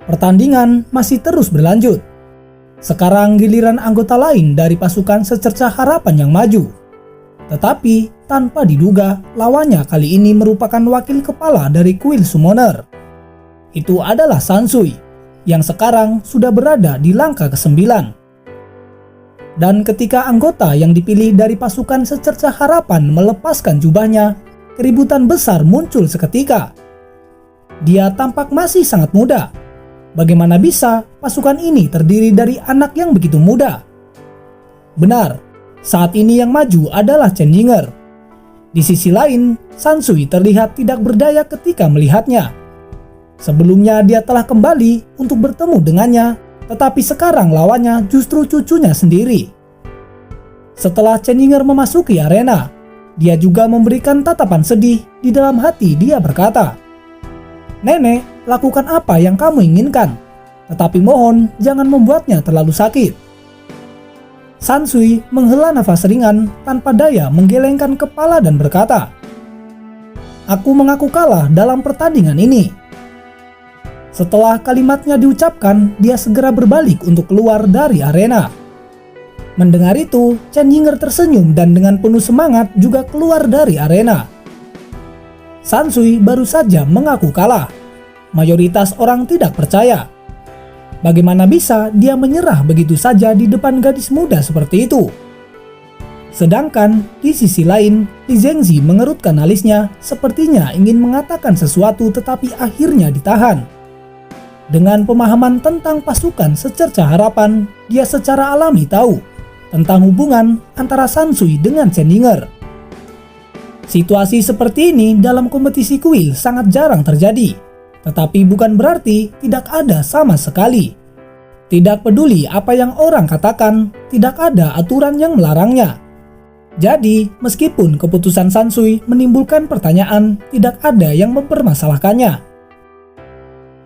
Pertandingan masih terus berlanjut. Sekarang giliran anggota lain dari pasukan Secercah Harapan yang maju. Tetapi tanpa diduga, lawannya kali ini merupakan wakil kepala dari kuil Summoner. Itu adalah Sansui, yang sekarang sudah berada di langkah ke-9. Dan ketika anggota yang dipilih dari pasukan Secercah Harapan melepaskan jubahnya, keributan besar muncul seketika. Dia tampak masih sangat muda. Bagaimana bisa pasukan ini terdiri dari anak yang begitu muda? Benar, saat ini yang maju adalah Chen Yinger. Di sisi lain, Sansui terlihat tidak berdaya ketika melihatnya. Sebelumnya dia telah kembali untuk bertemu dengannya, tetapi sekarang lawannya justru cucunya sendiri. Setelah Chen Yinger memasuki arena, dia juga memberikan tatapan sedih. Di dalam hati dia berkata, "Nenek, lakukan apa yang kamu inginkan, tetapi mohon jangan membuatnya terlalu sakit." Sansui menghela nafas ringan tanpa daya menggelengkan kepala dan berkata, "Aku mengaku kalah dalam pertandingan ini." Setelah kalimatnya diucapkan, dia segera berbalik untuk keluar dari arena. Mendengar itu, Chen Yinger tersenyum dan dengan penuh semangat juga keluar dari arena. Sansui baru saja mengaku kalah. Mayoritas orang tidak percaya. Bagaimana bisa dia menyerah begitu saja di depan gadis muda seperti itu? Sedangkan di sisi lain, Li Zhengzi mengerutkan alisnya, sepertinya ingin mengatakan sesuatu tetapi akhirnya ditahan. Dengan pemahaman tentang pasukan Secercah Harapan, dia secara alami tahu tentang hubungan antara Sansui dengan Chen Yinger. Situasi seperti ini dalam kompetisi kuil sangat jarang terjadi, tetapi bukan berarti tidak ada sama sekali. Tidak peduli apa yang orang katakan, tidak ada aturan yang melarangnya. Jadi, meskipun keputusan Sansui menimbulkan pertanyaan, tidak ada yang mempermasalahkannya.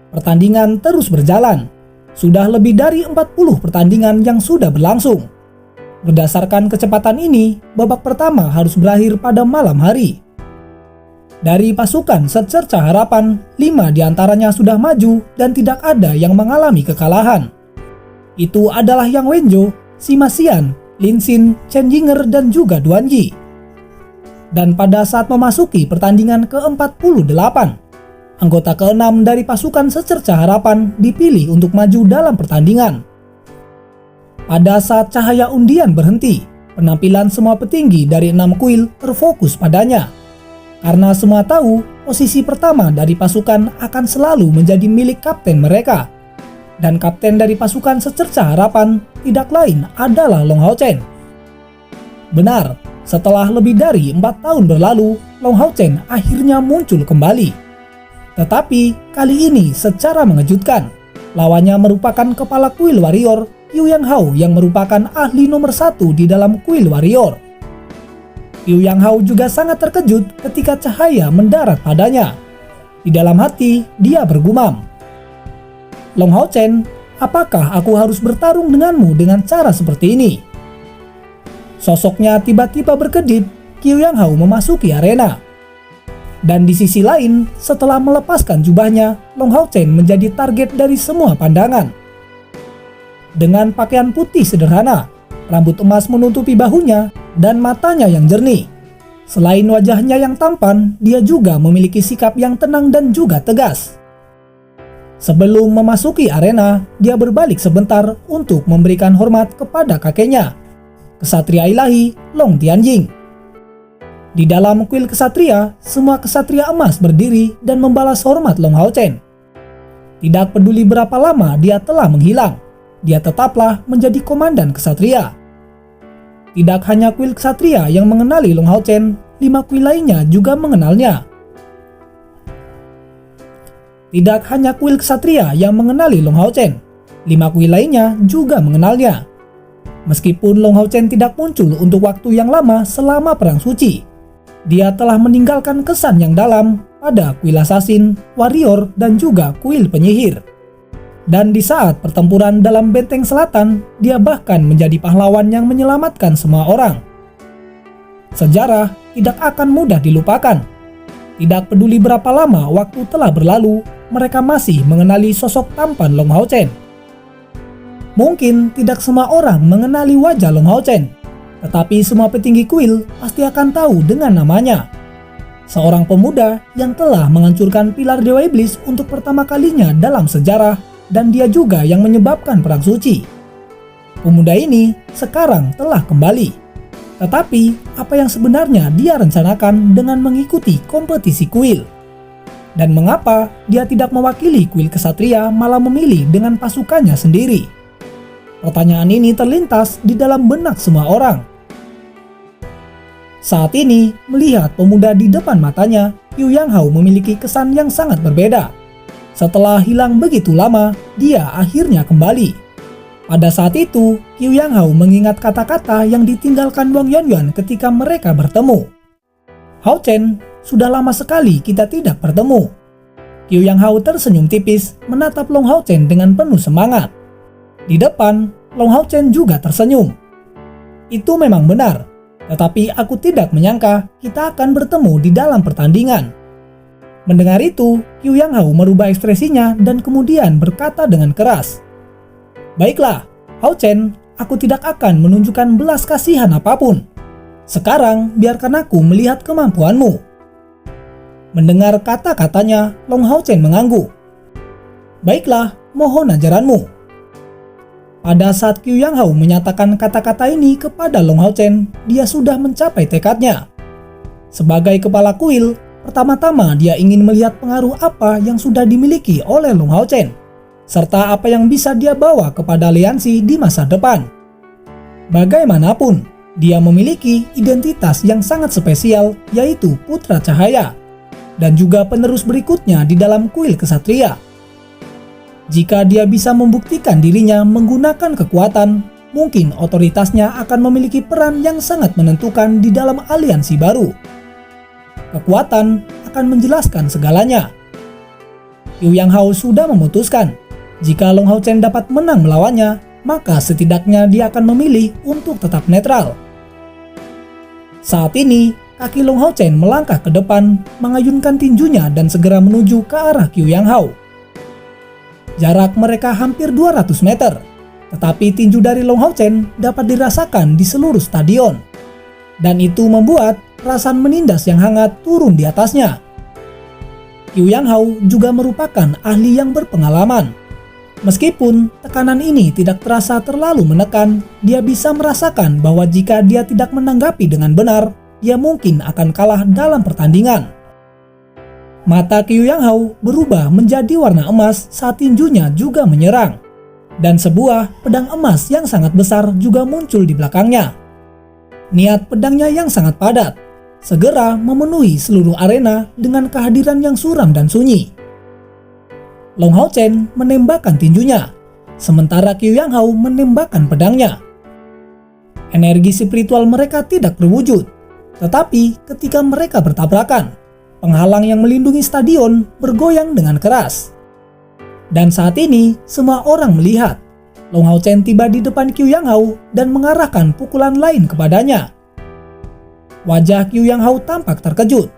Pertandingan terus berjalan. Sudah lebih dari 40 pertandingan yang sudah berlangsung. Berdasarkan kecepatan ini, babak pertama harus berakhir pada malam hari. Dari pasukan Secercah Harapan, 5 diantaranya sudah maju dan tidak ada yang mengalami kekalahan. Itu adalah Yang Wenjo, Sima Xian, Lin Xin, Chen Yinger, dan juga Duan Yi. Dan pada saat memasuki pertandingan ke-48, anggota ke-6 dari pasukan Secercah Harapan dipilih untuk maju dalam pertandingan. Pada saat cahaya undian berhenti, penampilan semua petinggi dari 6 kuil terfokus padanya. Karena semua tahu posisi pertama dari pasukan akan selalu menjadi milik kapten mereka. Dan kapten dari pasukan Secercah Harapan tidak lain adalah Long Hao Chen. Benar, setelah lebih dari 4 tahun berlalu, Long Hao Chen akhirnya muncul kembali. Tetapi kali ini secara mengejutkan, lawannya merupakan kepala kuil warrior Yu Yang Hao yang merupakan ahli nomor 1 di dalam kuil warrior. Yu Yang Hao juga sangat terkejut ketika cahaya mendarat padanya. Di dalam hati dia bergumam, "Long Hao Chen, apakah aku harus bertarung denganmu dengan cara seperti ini?" Sosoknya tiba-tiba berkedip. Yu Yang Hao memasuki arena. Dan di sisi lain, setelah melepaskan jubahnya, Long Hao Chen menjadi target dari semua pandangan. Dengan pakaian putih sederhana, rambut emas menutupi bahunya, dan matanya yang jernih. Selain wajahnya yang tampan, dia juga memiliki sikap yang tenang dan juga tegas. Sebelum memasuki arena, dia berbalik sebentar untuk memberikan hormat kepada kakeknya, Kesatria Ilahi Long Tianjing. Di dalam kuil kesatria, semua kesatria emas berdiri dan membalas hormat Long Hao Chen. Tidak peduli berapa lama dia telah menghilang, dia tetaplah menjadi komandan kesatria. Tidak hanya kuil kesatria yang mengenali Long Hao Chen, 5 kuil lainnya juga mengenalnya. Tidak hanya kuil kesatria yang mengenali Long Hao Chen, 5 kuil lainnya juga mengenalnya. Meskipun Long Hao Chen tidak muncul untuk waktu yang lama selama Perang Suci, dia telah meninggalkan kesan yang dalam pada kuil assassin, warrior, dan juga kuil penyihir. Dan di saat pertempuran dalam Benteng Selatan, dia bahkan menjadi pahlawan yang menyelamatkan semua orang. Sejarah tidak akan mudah dilupakan. Tidak peduli berapa lama waktu telah berlalu, mereka masih mengenali sosok tampan Long Hao Chen. Mungkin tidak semua orang mengenali wajah Long Hao Chen, tetapi semua petinggi kuil pasti akan tahu dengan namanya. Seorang pemuda yang telah menghancurkan pilar Dewa Iblis untuk pertama kalinya dalam sejarah, dan dia juga yang menyebabkan perang suci. Pemuda ini sekarang telah kembali. Tetapi apa yang sebenarnya dia rencanakan dengan mengikuti kompetisi kuil? Dan mengapa dia tidak mewakili kuil kesatria malah memilih dengan pasukannya sendiri? Pertanyaan ini terlintas di dalam benak semua orang. Saat ini, melihat pemuda di depan matanya, Qiu Yanghao memiliki kesan yang sangat berbeda. Setelah hilang begitu lama, dia akhirnya kembali. Pada saat itu, Qiu Yanghao mengingat kata-kata yang ditinggalkan Wang Yuanyuan ketika mereka bertemu. "Hao Chen, sudah lama sekali kita tidak bertemu." Qiu Yanghao tersenyum tipis menatap Long Hao Chen dengan penuh semangat. Di depan, Long Hao Chen juga tersenyum. "Itu memang benar, tetapi aku tidak menyangka kita akan bertemu di dalam pertandingan." Mendengar itu, Qiu Yanghao merubah ekspresinya dan kemudian berkata dengan keras, "Baiklah, Hao Chen, aku tidak akan menunjukkan belas kasihan apapun. Sekarang biarkan aku melihat kemampuanmu." Mendengar kata-katanya, Long Hao Chen mengangguk. "Baiklah, mohon ajaranmu." Pada saat Qiu Yanghao menyatakan kata-kata ini kepada Long Hao Chen, dia sudah mencapai tekadnya. Sebagai kepala kuil, pertama-tama dia ingin melihat pengaruh apa yang sudah dimiliki oleh Long Hao Chen, serta apa yang bisa dia bawa kepada aliansi di masa depan. Bagaimanapun, dia memiliki identitas yang sangat spesial, yaitu Putra Cahaya, dan juga penerus berikutnya di dalam kuil kesatria. Jika dia bisa membuktikan dirinya menggunakan kekuatan, mungkin otoritasnya akan memiliki peran yang sangat menentukan di dalam aliansi baru. Kekuatan akan menjelaskan segalanya. Qiu Yanghao sudah memutuskan, jika Long Hao Chen dapat menang melawannya, maka setidaknya dia akan memilih untuk tetap netral. Saat ini, kaki Long Hao Chen melangkah ke depan, mengayunkan tinjunya dan segera menuju ke arah Qiu Yanghao. Jarak mereka hampir 200 meter, tetapi tinju dari Long Hao Chen dapat dirasakan di seluruh stadion. Dan itu membuat perasaan menindas yang hangat turun di atasnya. Qiu Yanghao juga merupakan ahli yang berpengalaman. Meskipun tekanan ini tidak terasa terlalu menekan, dia bisa merasakan bahwa jika dia tidak menanggapi dengan benar, dia mungkin akan kalah dalam pertandingan. Mata Qiu Yanghao berubah menjadi warna emas saat tinjunya juga menyerang. Dan sebuah pedang emas yang sangat besar juga muncul di belakangnya. Niat pedangnya yang sangat padat segera memenuhi seluruh arena dengan kehadiran yang suram dan sunyi. Long Hao Chen menembakkan tinjunya, sementara Qiu Yanghao menembakkan pedangnya. Energi spiritual mereka tidak berwujud, tetapi ketika mereka bertabrakan, penghalang yang melindungi stadion bergoyang dengan keras. Dan saat ini, semua orang melihat Long Hao Chen tiba di depan Qiu Yanghao dan mengarahkan pukulan lain kepadanya. Wajah Qiu Yanghao tampak terkejut.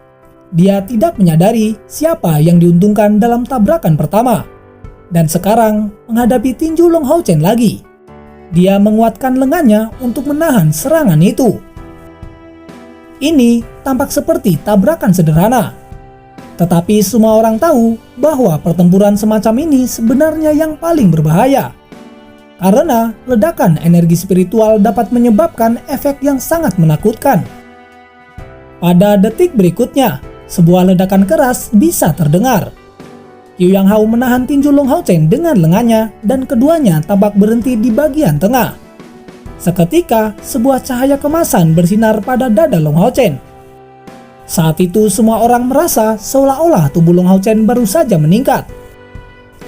Dia tidak menyadari siapa yang diuntungkan dalam tabrakan pertama. Dan sekarang menghadapi tinju Long Hao Chen lagi. Dia menguatkan lengannya untuk menahan serangan itu. Ini tampak seperti tabrakan sederhana. Tetapi semua orang tahu bahwa pertempuran semacam ini sebenarnya yang paling berbahaya. Karena ledakan energi spiritual dapat menyebabkan efek yang sangat menakutkan. Pada detik berikutnya, sebuah ledakan keras bisa terdengar. Qiu Yanghao menahan tinju Long Hao Chen dengan lengannya dan keduanya tampak berhenti di bagian tengah. Seketika, sebuah cahaya kemasan bersinar pada dada Long Hao Chen. Saat itu semua orang merasa seolah-olah tubuh Long Hao Chen baru saja meningkat.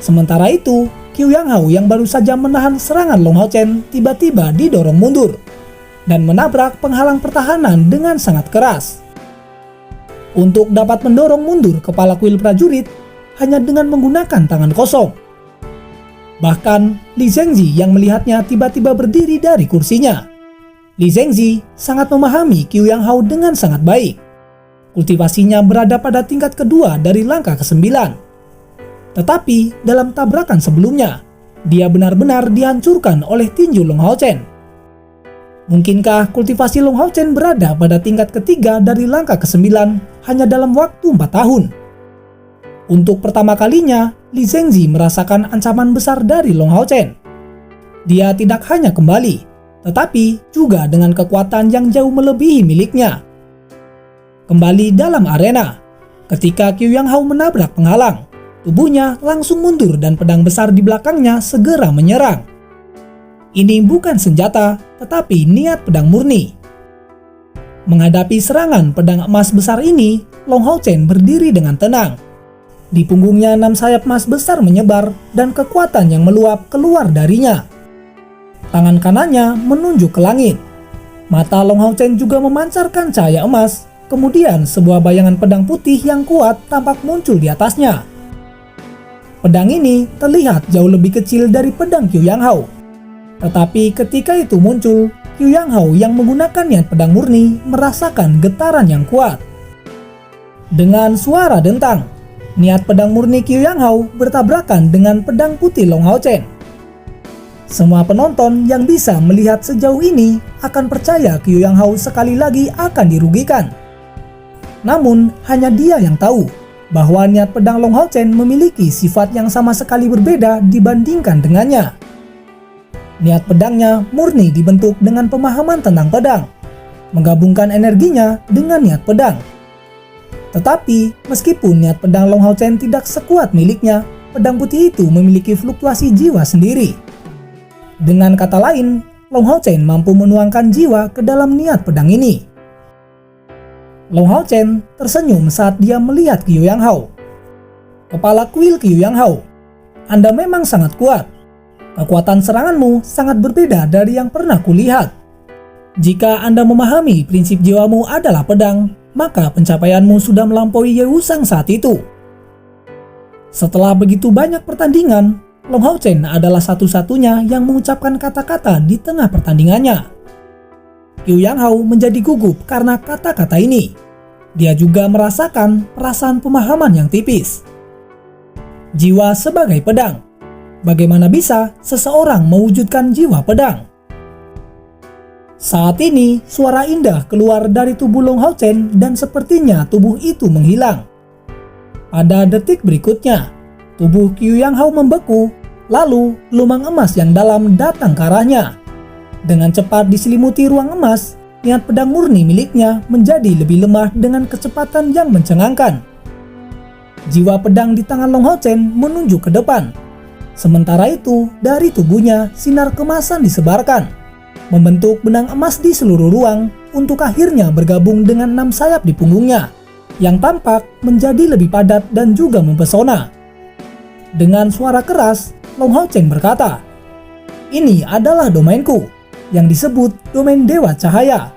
Sementara itu, Qiu Yanghao yang baru saja menahan serangan Long Hao Chen tiba-tiba didorong mundur dan menabrak penghalang pertahanan dengan sangat keras. Untuk dapat mendorong mundur kepala kuil prajurit hanya dengan menggunakan tangan kosong. Bahkan Li Zhengzi yang melihatnya tiba-tiba berdiri dari kursinya. Li Zhengzi sangat memahami Qiu Yanghao dengan sangat baik. Kultivasinya berada pada tingkat kedua dari langkah ke-9. Tetapi dalam tabrakan sebelumnya, dia benar-benar dihancurkan oleh tinju Long Hao Chen. Mungkinkah kultivasi Long Hao Chen berada pada tingkat ketiga dari langkah ke-9 hanya dalam waktu 4 tahun? Untuk pertama kalinya, Li Zhengzi merasakan ancaman besar dari Long Hao Chen. Dia tidak hanya kembali, tetapi juga dengan kekuatan yang jauh melebihi miliknya. Kembali dalam arena, ketika Qiu Yang Hao menabrak penghalang, tubuhnya langsung mundur dan pedang besar di belakangnya segera menyerang. Ini bukan senjata, tetapi niat pedang murni. Menghadapi serangan pedang emas besar ini, Long Hao Chen berdiri dengan tenang. Di punggungnya 6 sayap emas besar menyebar dan kekuatan yang meluap keluar darinya. Tangan kanannya menunjuk ke langit. Mata Long Hao Chen juga memancarkan cahaya emas. Kemudian sebuah bayangan pedang putih yang kuat tampak muncul di atasnya. Pedang ini terlihat jauh lebih kecil dari pedang Qiu Yang Hao. Tetapi ketika itu muncul, Qiu Yang Hao yang menggunakan niat pedang murni merasakan getaran yang kuat. Dengan suara dentang, niat pedang murni Qiu Yang Hao bertabrakan dengan pedang putih Long Hao Chen. Semua penonton yang bisa melihat sejauh ini akan percaya Qiu Yang Hao sekali lagi akan dirugikan. Namun hanya dia yang tahu bahwa niat pedang Long Hao Chen memiliki sifat yang sama sekali berbeda dibandingkan dengannya. Niat pedangnya murni dibentuk dengan pemahaman tentang pedang, menggabungkan energinya dengan niat pedang. Tetapi meskipun niat pedang Long Hao Chen tidak sekuat miliknya, pedang putih itu memiliki fluktuasi jiwa sendiri. Dengan kata lain, Long Hao Chen mampu menuangkan jiwa ke dalam niat pedang ini. Long Hao Chen tersenyum saat dia melihat Qiu Yang Hao. Kepala kuil Qiu Yang Hao, Anda memang sangat kuat. Kekuatan seranganmu sangat berbeda dari yang pernah kulihat. Jika Anda memahami prinsip jiwamu adalah pedang, maka pencapaianmu sudah melampaui Ye Wusang saat itu. Setelah begitu banyak pertandingan, Long Hao Chen adalah satu-satunya yang mengucapkan kata-kata di tengah pertandingannya. Qiu Yang Hao menjadi gugup karena kata-kata ini. Dia juga merasakan perasaan pemahaman yang tipis. Jiwa sebagai pedang. Bagaimana bisa seseorang mewujudkan jiwa pedang? Saat ini, suara indah keluar dari tubuh Long Hao Chen dan sepertinya tubuh itu menghilang. Pada detik berikutnya, tubuh Qiu Yang Hao membeku, lalu lumang emas yang dalam datang ke arahnya. Dengan cepat diselimuti ruang emas, niat pedang murni miliknya menjadi lebih lemah dengan kecepatan yang mencengangkan. Jiwa pedang di tangan Long Hao Chen menunjuk ke depan. Sementara itu, dari tubuhnya sinar kemasan disebarkan, membentuk benang emas di seluruh ruang untuk akhirnya bergabung dengan 6 sayap di punggungnya, yang tampak menjadi lebih padat dan juga mempesona. Dengan suara keras, Long Hao Chen berkata, "Ini adalah domainku, yang disebut domain Dewa Cahaya.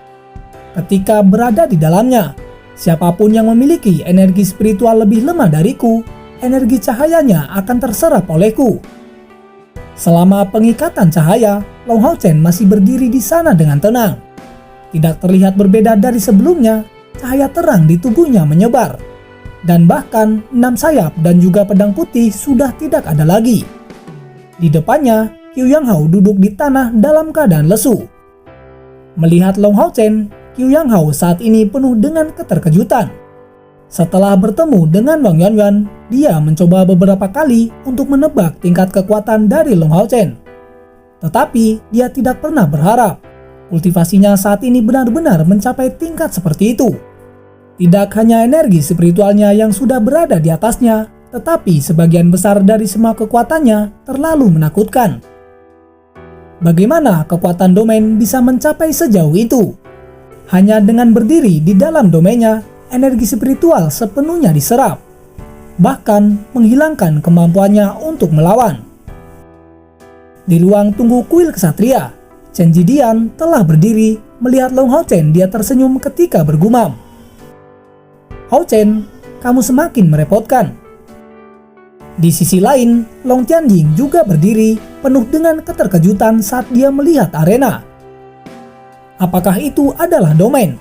Ketika berada di dalamnya, siapapun yang memiliki energi spiritual lebih lemah dariku, energi cahayanya akan terserap olehku." Selama pengikatan cahaya, Long Hao Chen masih berdiri di sana dengan tenang. Tidak terlihat berbeda dari sebelumnya, cahaya terang di tubuhnya menyebar. Dan bahkan 6 sayap dan juga pedang putih sudah tidak ada lagi. Di depannya, Qiu Yang Hao duduk di tanah dalam keadaan lesu. Melihat Long Hao Chen, Qiu Yang Hao saat ini penuh dengan keterkejutan. Setelah bertemu dengan Wang Yuanyuan, dia mencoba beberapa kali untuk menebak tingkat kekuatan dari Long Hao Chen. Tetapi dia tidak pernah berharap kultivasinya saat ini benar-benar mencapai tingkat seperti itu. Tidak hanya energi spiritualnya yang sudah berada di atasnya, tetapi sebagian besar dari semua kekuatannya terlalu menakutkan. Bagaimana kekuatan domain bisa mencapai sejauh itu? Hanya dengan berdiri di dalam domainnya, energi spiritual sepenuhnya diserap, bahkan menghilangkan kemampuannya untuk melawan. Di ruang tunggu kuil kesatria, Chen Jidian telah berdiri melihat Long Hao Chen. Dia tersenyum ketika bergumam, "Hao Chen, kamu semakin merepotkan." Di sisi lain, Long Tianjing juga berdiri penuh dengan keterkejutan saat dia melihat arena. Apakah itu adalah domain?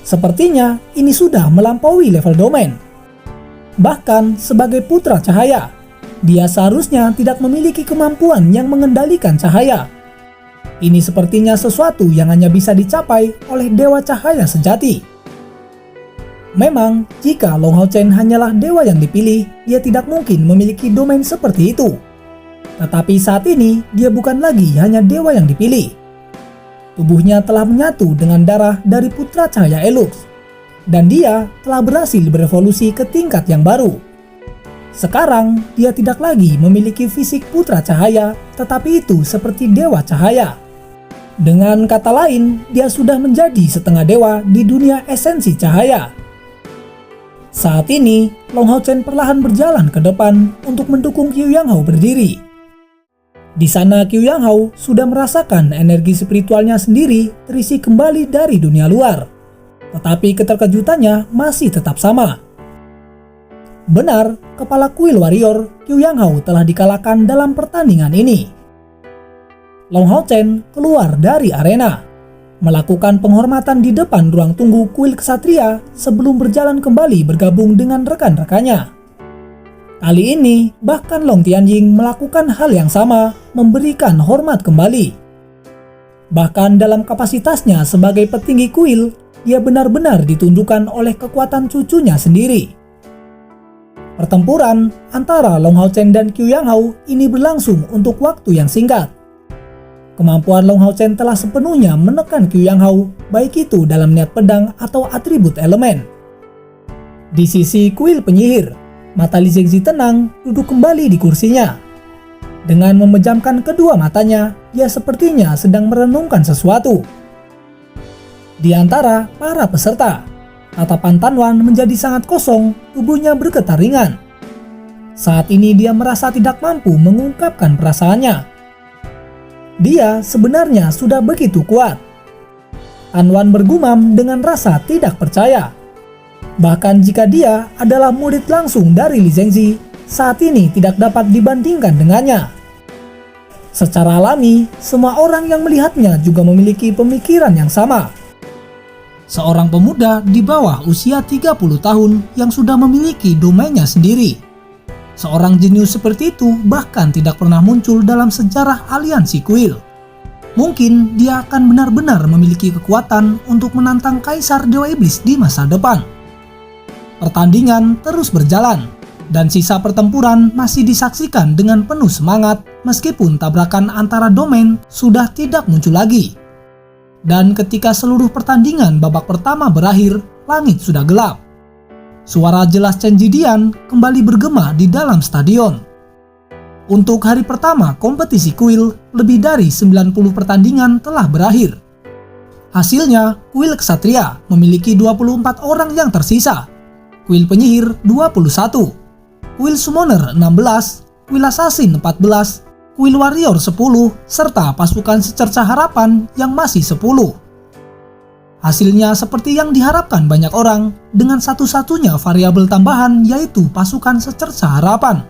Sepertinya ini sudah melampaui level domain. Bahkan sebagai putra cahaya, Dia seharusnya tidak memiliki kemampuan yang mengendalikan cahaya. Ini sepertinya sesuatu yang hanya bisa dicapai oleh dewa cahaya sejati. Memang, jika Long Hao Chen hanyalah dewa yang dipilih, dia tidak mungkin memiliki domain seperti itu. Tetapi saat ini, dia bukan lagi hanya dewa yang dipilih. Tubuhnya telah menyatu dengan darah dari putra cahaya Elux, dan dia telah berhasil berevolusi ke tingkat yang baru. Sekarang, dia tidak lagi memiliki fisik putra cahaya, tetapi itu seperti dewa cahaya. Dengan kata lain, dia sudah menjadi setengah dewa di dunia esensi cahaya. Saat ini, Long Hao Chen perlahan berjalan ke depan untuk mendukung Qiu Yanghao berdiri. Di sana Qiu Yanghao sudah merasakan energi spiritualnya sendiri terisi kembali dari dunia luar. Tetapi keterkejutannya masih tetap sama. Benar, kepala kuil warrior Qiu Yanghao telah dikalahkan dalam pertandingan ini. Long Hao Chen keluar dari arena, melakukan penghormatan di depan ruang tunggu kuil kesatria sebelum berjalan kembali bergabung dengan rekan-rekannya. Kali ini, bahkan Long Tianjing melakukan hal yang sama, memberikan hormat kembali. Bahkan dalam kapasitasnya sebagai petinggi kuil, dia benar-benar ditundukkan oleh kekuatan cucunya sendiri. Pertempuran antara Long Hao Chen dan Qiu Yanghao ini berlangsung untuk waktu yang singkat. Kemampuan Long Hao Chen telah sepenuhnya menekan Qiu Yanghao, baik itu dalam niat pedang atau atribut elemen. Di sisi kuil penyihir, mata Li Zengzi tenang duduk kembali di kursinya. Dengan memejamkan kedua matanya, dia sepertinya sedang merenungkan sesuatu. Di antara para peserta, tatapan Tan Wan menjadi sangat kosong, tubuhnya bergetar ringan. Saat ini dia merasa tidak mampu mengungkapkan perasaannya. Dia sebenarnya sudah begitu kuat. Tan Wan bergumam dengan rasa tidak percaya. Bahkan jika dia adalah murid langsung dari Li Zengzi, saat ini tidak dapat dibandingkan dengannya. Secara alami, semua orang yang melihatnya juga memiliki pemikiran yang sama. Seorang pemuda di bawah usia 30 tahun yang sudah memiliki domainnya sendiri. Seorang jenius seperti itu bahkan tidak pernah muncul dalam sejarah aliansi kuil. Mungkin dia akan benar-benar memiliki kekuatan untuk menantang Kaisar Dewa Iblis di masa depan. Pertandingan terus berjalan, dan sisa pertempuran masih disaksikan dengan penuh semangat meskipun tabrakan antara domain sudah tidak muncul lagi. Dan ketika seluruh pertandingan babak pertama berakhir, langit sudah gelap. Suara jelas Chen Jidian kembali bergema di dalam stadion. Untuk hari pertama kompetisi kuil, lebih dari 90 pertandingan telah berakhir. Hasilnya, kuil kesatria memiliki 24 orang yang tersisa, kuil penyihir 21, kuil summoner 16, kuil assassin 14, kuil warrior 10, serta pasukan secerca harapan yang masih 10. Hasilnya seperti yang diharapkan banyak orang, dengan satu-satunya variabel tambahan yaitu pasukan secerca harapan.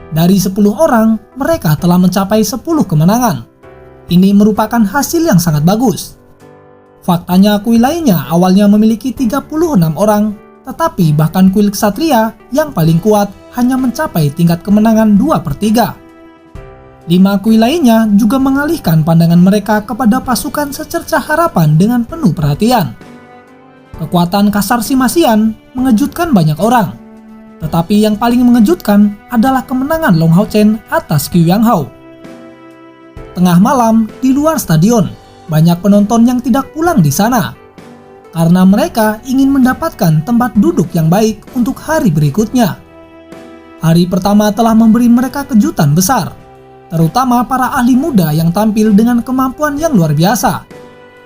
Dari 10 orang, mereka telah mencapai 10 kemenangan. Ini merupakan hasil yang sangat bagus. Faktanya kuil lainnya awalnya memiliki 36 orang, tetapi bahkan kuil kesatria yang paling kuat hanya mencapai tingkat kemenangan 2/3. 5 kuil lainnya juga mengalihkan pandangan mereka kepada pasukan secerca harapan dengan penuh perhatian. Kekuatan kasar Simasian mengejutkan banyak orang. Tetapi yang paling mengejutkan adalah kemenangan Long Hao Chen atas Qiu Yanghao. Tengah malam di luar stadion, banyak penonton yang tidak pulang di sana. Karena mereka ingin mendapatkan tempat duduk yang baik untuk hari berikutnya. Hari pertama telah memberi mereka kejutan besar. Terutama para ahli muda yang tampil dengan kemampuan yang luar biasa.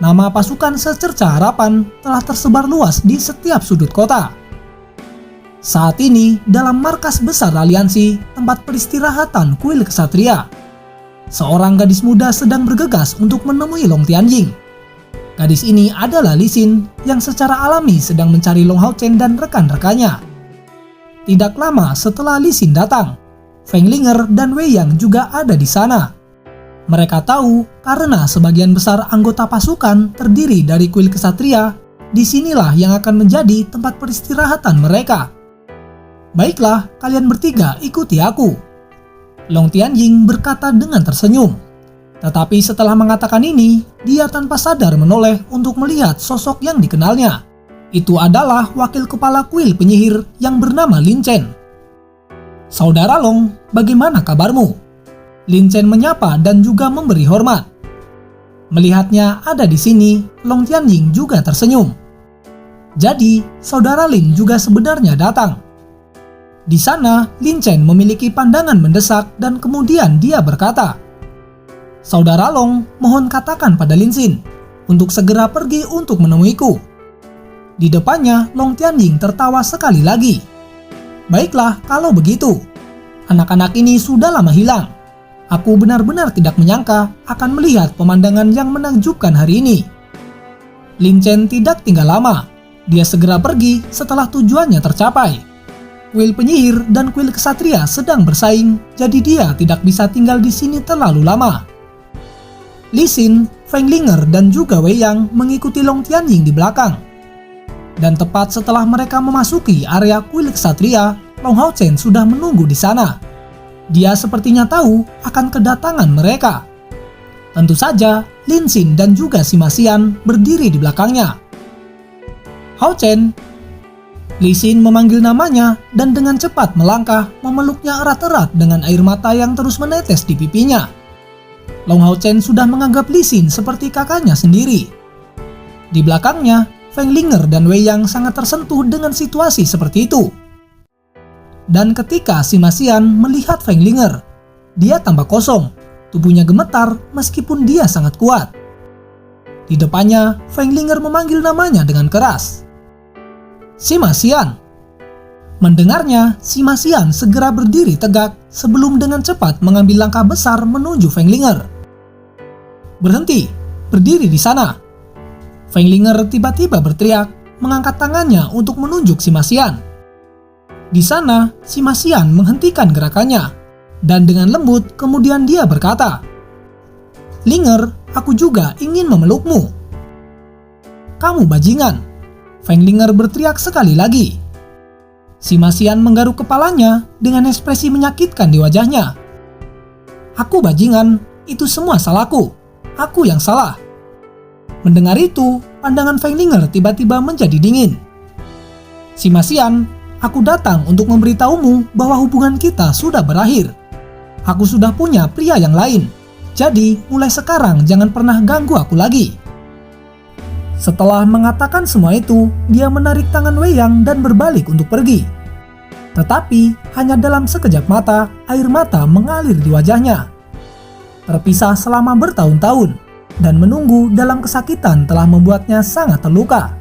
Nama pasukan secerca harapan telah tersebar luas di setiap sudut kota. Saat ini, dalam markas besar aliansi, tempat peristirahatan kuil kesatria, seorang gadis muda sedang bergegas untuk menemui Long Tianjing. Gadis ini adalah Li Xin yang secara alami sedang mencari Long Hao Chen dan rekan-rekannya. Tidak lama setelah Li Xin datang, Feng Linger dan Wei Yang juga ada di sana. Mereka tahu karena sebagian besar anggota pasukan terdiri dari kuil kesatria, disinilah yang akan menjadi tempat peristirahatan mereka. Baiklah, kalian bertiga ikuti aku. Long Tianying berkata dengan tersenyum. Tetapi setelah mengatakan ini, dia tanpa sadar menoleh untuk melihat sosok yang dikenalnya. Itu adalah wakil kepala kuil penyihir yang bernama Lin Chen. "Saudara Long, bagaimana kabarmu?" Lin Chen menyapa dan juga memberi hormat. Melihatnya ada di sini, Long Tianying juga tersenyum. Jadi, saudara Lin juga sebenarnya datang. Di sana, Lin Chen memiliki pandangan mendesak dan kemudian dia berkata, "Saudara Long, mohon katakan pada Lin Xin untuk segera pergi untuk menemuiku." Di depannya, Long Tianying tertawa sekali lagi. "Baiklah, kalau begitu. Anak-anak ini sudah lama hilang. Aku benar-benar tidak menyangka akan melihat pemandangan yang menakjubkan hari ini." Lin Chen tidak tinggal lama. Dia segera pergi setelah tujuannya tercapai. Kuil penyihir dan kuil kesatria sedang bersaing, jadi dia tidak bisa tinggal di sini terlalu lama. Li Xin, Feng Linger, dan juga Wei Yang mengikuti Long Tianying di belakang. Dan tepat setelah mereka memasuki area kuil kesatria, Long Hao Chen sudah menunggu di sana. Dia sepertinya tahu akan kedatangan mereka. Tentu saja, Lin Xin dan juga Sima Xian berdiri di belakangnya. "Hao Chen." Li Xin memanggil namanya dan dengan cepat melangkah memeluknya erat-erat dengan air mata yang terus menetes di pipinya. Long Hao Chen sudah menganggap Li Xin seperti kakaknya sendiri. Di belakangnya, Feng Linger dan Wei Yang sangat tersentuh dengan situasi seperti itu. Dan ketika Sima Xian melihat Feng Linger, dia tampak kosong, tubuhnya gemetar meskipun dia sangat kuat. Di depannya, Feng Linger memanggil namanya dengan keras. "Sima Xian." Mendengarnya, Sima Xian segera berdiri tegak sebelum dengan cepat mengambil langkah besar menuju Feng Linger. "Berhenti, berdiri di sana." Feng Linger tiba-tiba berteriak, mengangkat tangannya untuk menunjuk Sima Xian. Di sana, Sima Xian menghentikan gerakannya, dan dengan lembut kemudian dia berkata, "Linger, aku juga ingin memelukmu." "Kamu bajingan!" Feng Linger berteriak sekali lagi. Sima Xian menggaruk kepalanya dengan ekspresi menyakitkan di wajahnya. "Aku bajingan, itu semua salahku. Aku yang salah." Mendengar itu, pandangan Feng Linger tiba-tiba menjadi dingin. "Sima Xian, aku datang untuk memberitahumu bahwa hubungan kita sudah berakhir. Aku sudah punya pria yang lain. Jadi, mulai sekarang jangan pernah ganggu aku lagi." Setelah mengatakan semua itu, dia menarik tangan Wei Yang dan berbalik untuk pergi. Tetapi, hanya dalam sekejap mata, air mata mengalir di wajahnya. Terpisah selama bertahun-tahun, dan menunggu dalam kesakitan telah membuatnya sangat terluka.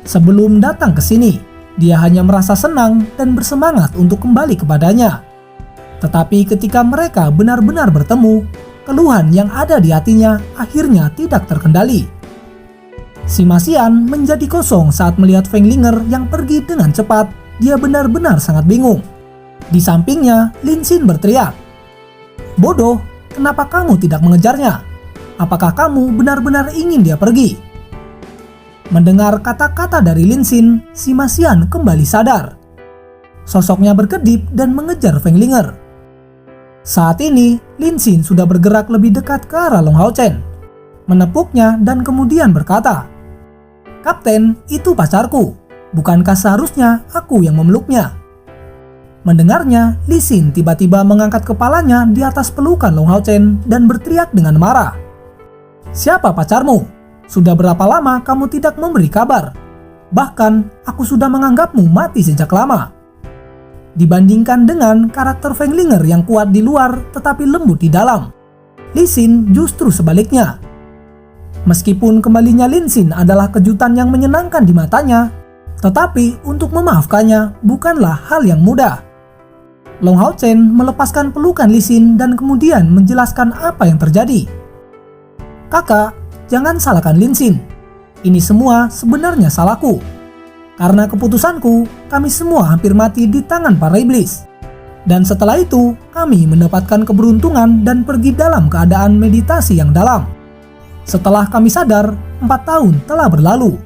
Sebelum datang ke sini, dia hanya merasa senang dan bersemangat untuk kembali kepadanya. Tetapi ketika mereka benar-benar bertemu, keluhan yang ada di hatinya akhirnya tidak terkendali. Sima Xian menjadi kosong saat melihat Feng Linger yang pergi dengan cepat. Dia benar-benar sangat bingung. Di sampingnya, Lin Xin berteriak, "Bodoh, kenapa kamu tidak mengejarnya? Apakah kamu benar-benar ingin dia pergi?" Mendengar kata-kata dari Lin Xin, Sima Xian kembali sadar. Sosoknya berkedip dan mengejar Feng Linger. Saat ini, Lin Xin sudah bergerak lebih dekat ke arah Long Hao Chen, menepuknya dan kemudian berkata, "Kapten, itu pacarku. Bukankah seharusnya aku yang memeluknya?" Mendengarnya, Li Xin tiba-tiba mengangkat kepalanya di atas pelukan Long Hao Chen dan berteriak dengan marah. "Siapa pacarmu? Sudah berapa lama kamu tidak memberi kabar? Bahkan, aku sudah menganggapmu mati sejak lama." Dibandingkan dengan karakter Feng Linger yang kuat di luar tetapi lembut di dalam, Li Xin justru sebaliknya. Meskipun kembalinya Lin Xin adalah kejutan yang menyenangkan di matanya, tetapi untuk memaafkannya bukanlah hal yang mudah. Long Hao Chen melepaskan pelukan Li Xin dan kemudian menjelaskan apa yang terjadi. "Kakak, jangan salahkan Lin Xin. Ini semua sebenarnya salahku. Karena keputusanku, kami semua hampir mati di tangan para iblis. Dan setelah itu, kami mendapatkan keberuntungan dan pergi dalam keadaan meditasi yang dalam. Setelah kami sadar, 4 tahun telah berlalu."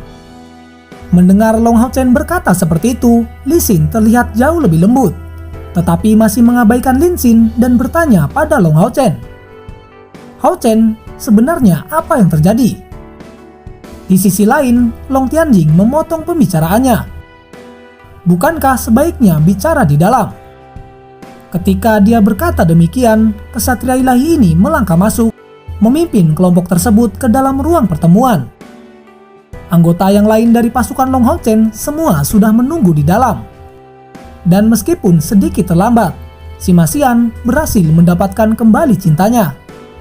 Mendengar Long Hao Chen berkata seperti itu, Li Xin terlihat jauh lebih lembut. tetapi masih mengabaikan Lin Xin dan bertanya pada Long Haochen. "Haochen, sebenarnya apa yang terjadi?" Di sisi lain, Long Tianjing memotong pembicaraannya. "Bukankah sebaiknya bicara di dalam?" Ketika dia berkata demikian, kesatria ilahi ini melangkah masuk, memimpin kelompok tersebut ke dalam ruang pertemuan. Anggota yang lain dari pasukan Long Haochen semua sudah menunggu di dalam. Dan meskipun sedikit terlambat, si Masian berhasil mendapatkan kembali cintanya,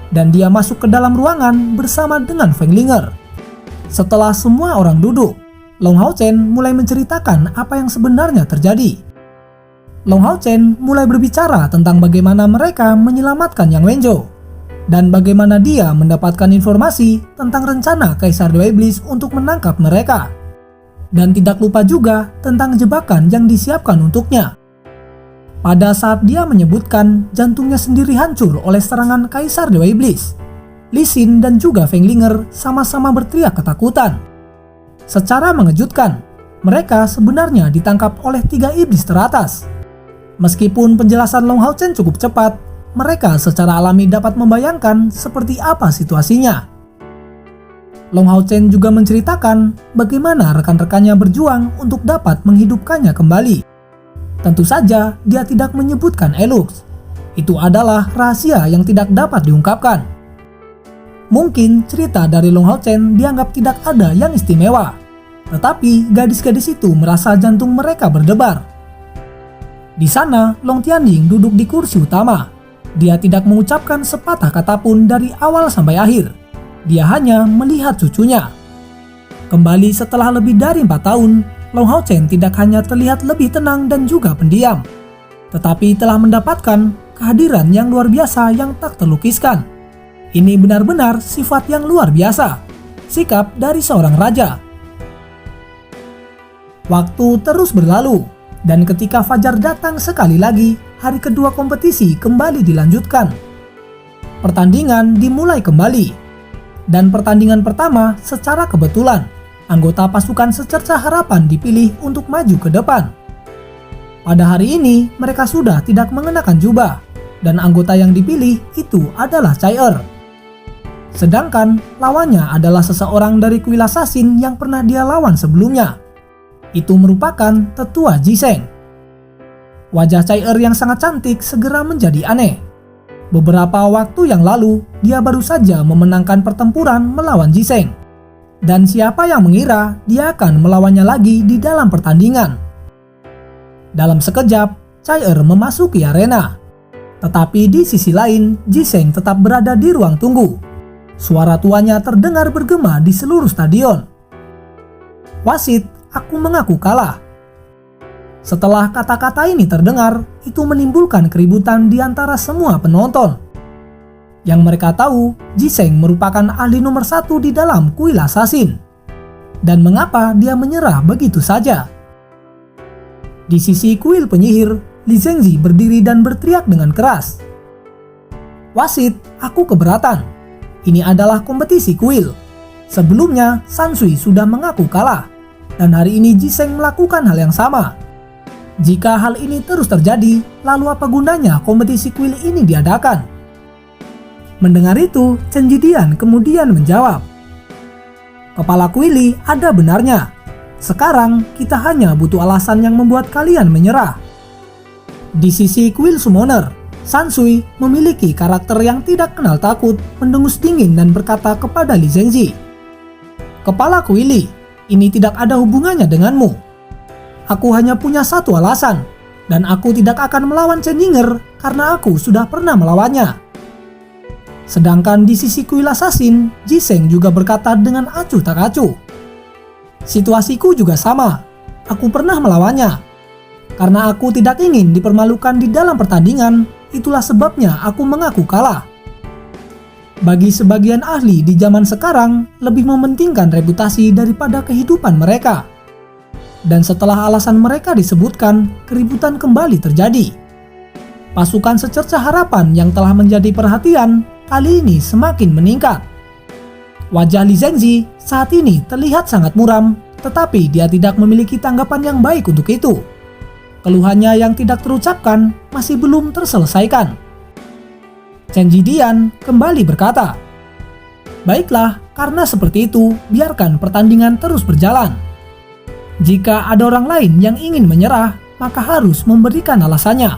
dan dia masuk ke dalam ruangan bersama dengan Feng Linger. Setelah semua orang duduk, Long Haochen mulai menceritakan apa yang sebenarnya terjadi. Long Haochen mulai berbicara tentang bagaimana mereka menyelamatkan Yang Wenzhou, dan bagaimana dia mendapatkan informasi tentang rencana Kaisar Dewa Iblis untuk menangkap mereka. Dan tidak lupa juga tentang jebakan yang disiapkan untuknya. Pada saat dia menyebutkan jantungnya sendiri hancur oleh serangan Kaisar Dewa Iblis, Li Xin dan juga Feng Linger sama-sama berteriak ketakutan. Secara mengejutkan, mereka sebenarnya ditangkap oleh 3 iblis teratas. Meskipun penjelasan Long Haochen cukup cepat, mereka secara alami dapat membayangkan seperti apa situasinya. Long Haochen juga menceritakan bagaimana rekan-rekannya berjuang untuk dapat menghidupkannya kembali. Tentu saja dia tidak menyebutkan Elux. Itu adalah rahasia yang tidak dapat diungkapkan. Mungkin cerita dari Long Haochen dianggap tidak ada yang istimewa, tetapi gadis-gadis itu merasa jantung mereka berdebar. Di sana, Long Tianjing duduk di kursi utama. Dia tidak mengucapkan sepatah kata pun dari awal sampai akhir. Dia hanya melihat cucunya. Kembali setelah lebih dari 4 tahun, Long Haochen tidak hanya terlihat lebih tenang dan juga pendiam, tetapi telah mendapatkan kehadiran yang luar biasa yang tak terlukiskan. Ini benar-benar sifat yang luar biasa, sikap dari seorang raja. Waktu terus berlalu, dan ketika fajar datang sekali lagi, hari kedua kompetisi kembali dilanjutkan. Pertandingan dimulai kembali, dan pertandingan pertama secara kebetulan, anggota pasukan Secerca Harapan dipilih untuk maju ke depan. Pada hari ini, mereka sudah tidak mengenakan jubah, dan anggota yang dipilih itu adalah Cai Er. Sedangkan lawannya adalah seseorang dari kuil assassin yang pernah dia lawan sebelumnya. Itu merupakan tetua Jiseng. Wajah Cai Er yang sangat cantik segera menjadi aneh. Beberapa waktu yang lalu, dia baru saja memenangkan pertempuran melawan Jiseng. Dan siapa yang mengira dia akan melawannya lagi di dalam pertandingan. Dalam sekejap, Cai Er memasuki arena. Tetapi di sisi lain, Jiseng tetap berada di ruang tunggu. Suara tuanya terdengar bergema di seluruh stadion. "Wasit, aku mengaku kalah." Setelah kata-kata ini terdengar, itu menimbulkan keributan di antara semua penonton. Yang mereka tahu, Jiseng merupakan ahli nomor 1 di dalam kuil assassin. Dan mengapa dia menyerah begitu saja? Di sisi kuil penyihir, Li Zhengzi berdiri dan berteriak dengan keras. "Wasit, aku keberatan. Ini adalah kompetisi kuil. Sebelumnya, Sansui sudah mengaku kalah, dan hari ini Jiseng melakukan hal yang sama. Jika hal ini terus terjadi, lalu apa gunanya kompetisi kuil ini diadakan?" Mendengar itu, Chen Jidian kemudian menjawab, "Kepala kuili ada benarnya. Sekarang kita hanya butuh alasan yang membuat kalian menyerah." Di sisi kuil summoner, Sansui memiliki karakter yang tidak kenal takut, mendengus dingin dan berkata kepada Li Zhengzi, "Kepala kuili, ini tidak ada hubungannya denganmu. Aku hanya punya satu alasan, dan aku tidak akan melawan Chen Yinger karena aku sudah pernah melawannya." Sedangkan di sisi kuil assassin, Jiseng juga berkata dengan acuh tak acuh, "Situasiku juga sama. Aku pernah melawannya. Karena aku tidak ingin dipermalukan di dalam pertandingan, itulah sebabnya aku mengaku kalah." Bagi sebagian ahli di zaman sekarang, lebih mementingkan reputasi daripada kehidupan mereka. Dan setelah alasan mereka disebutkan, keributan kembali terjadi. Pasukan Secerca Harapan yang telah menjadi perhatian, kali ini semakin meningkat. Wajah Li Zhengzi saat ini terlihat sangat muram, tetapi dia tidak memiliki tanggapan yang baik untuk itu. Keluhannya yang tidak terucapkan masih belum terselesaikan. Chen Jidian kembali berkata, "Baiklah, karena seperti itu, biarkan pertandingan terus berjalan. Jika ada orang lain yang ingin menyerah, maka harus memberikan alasannya.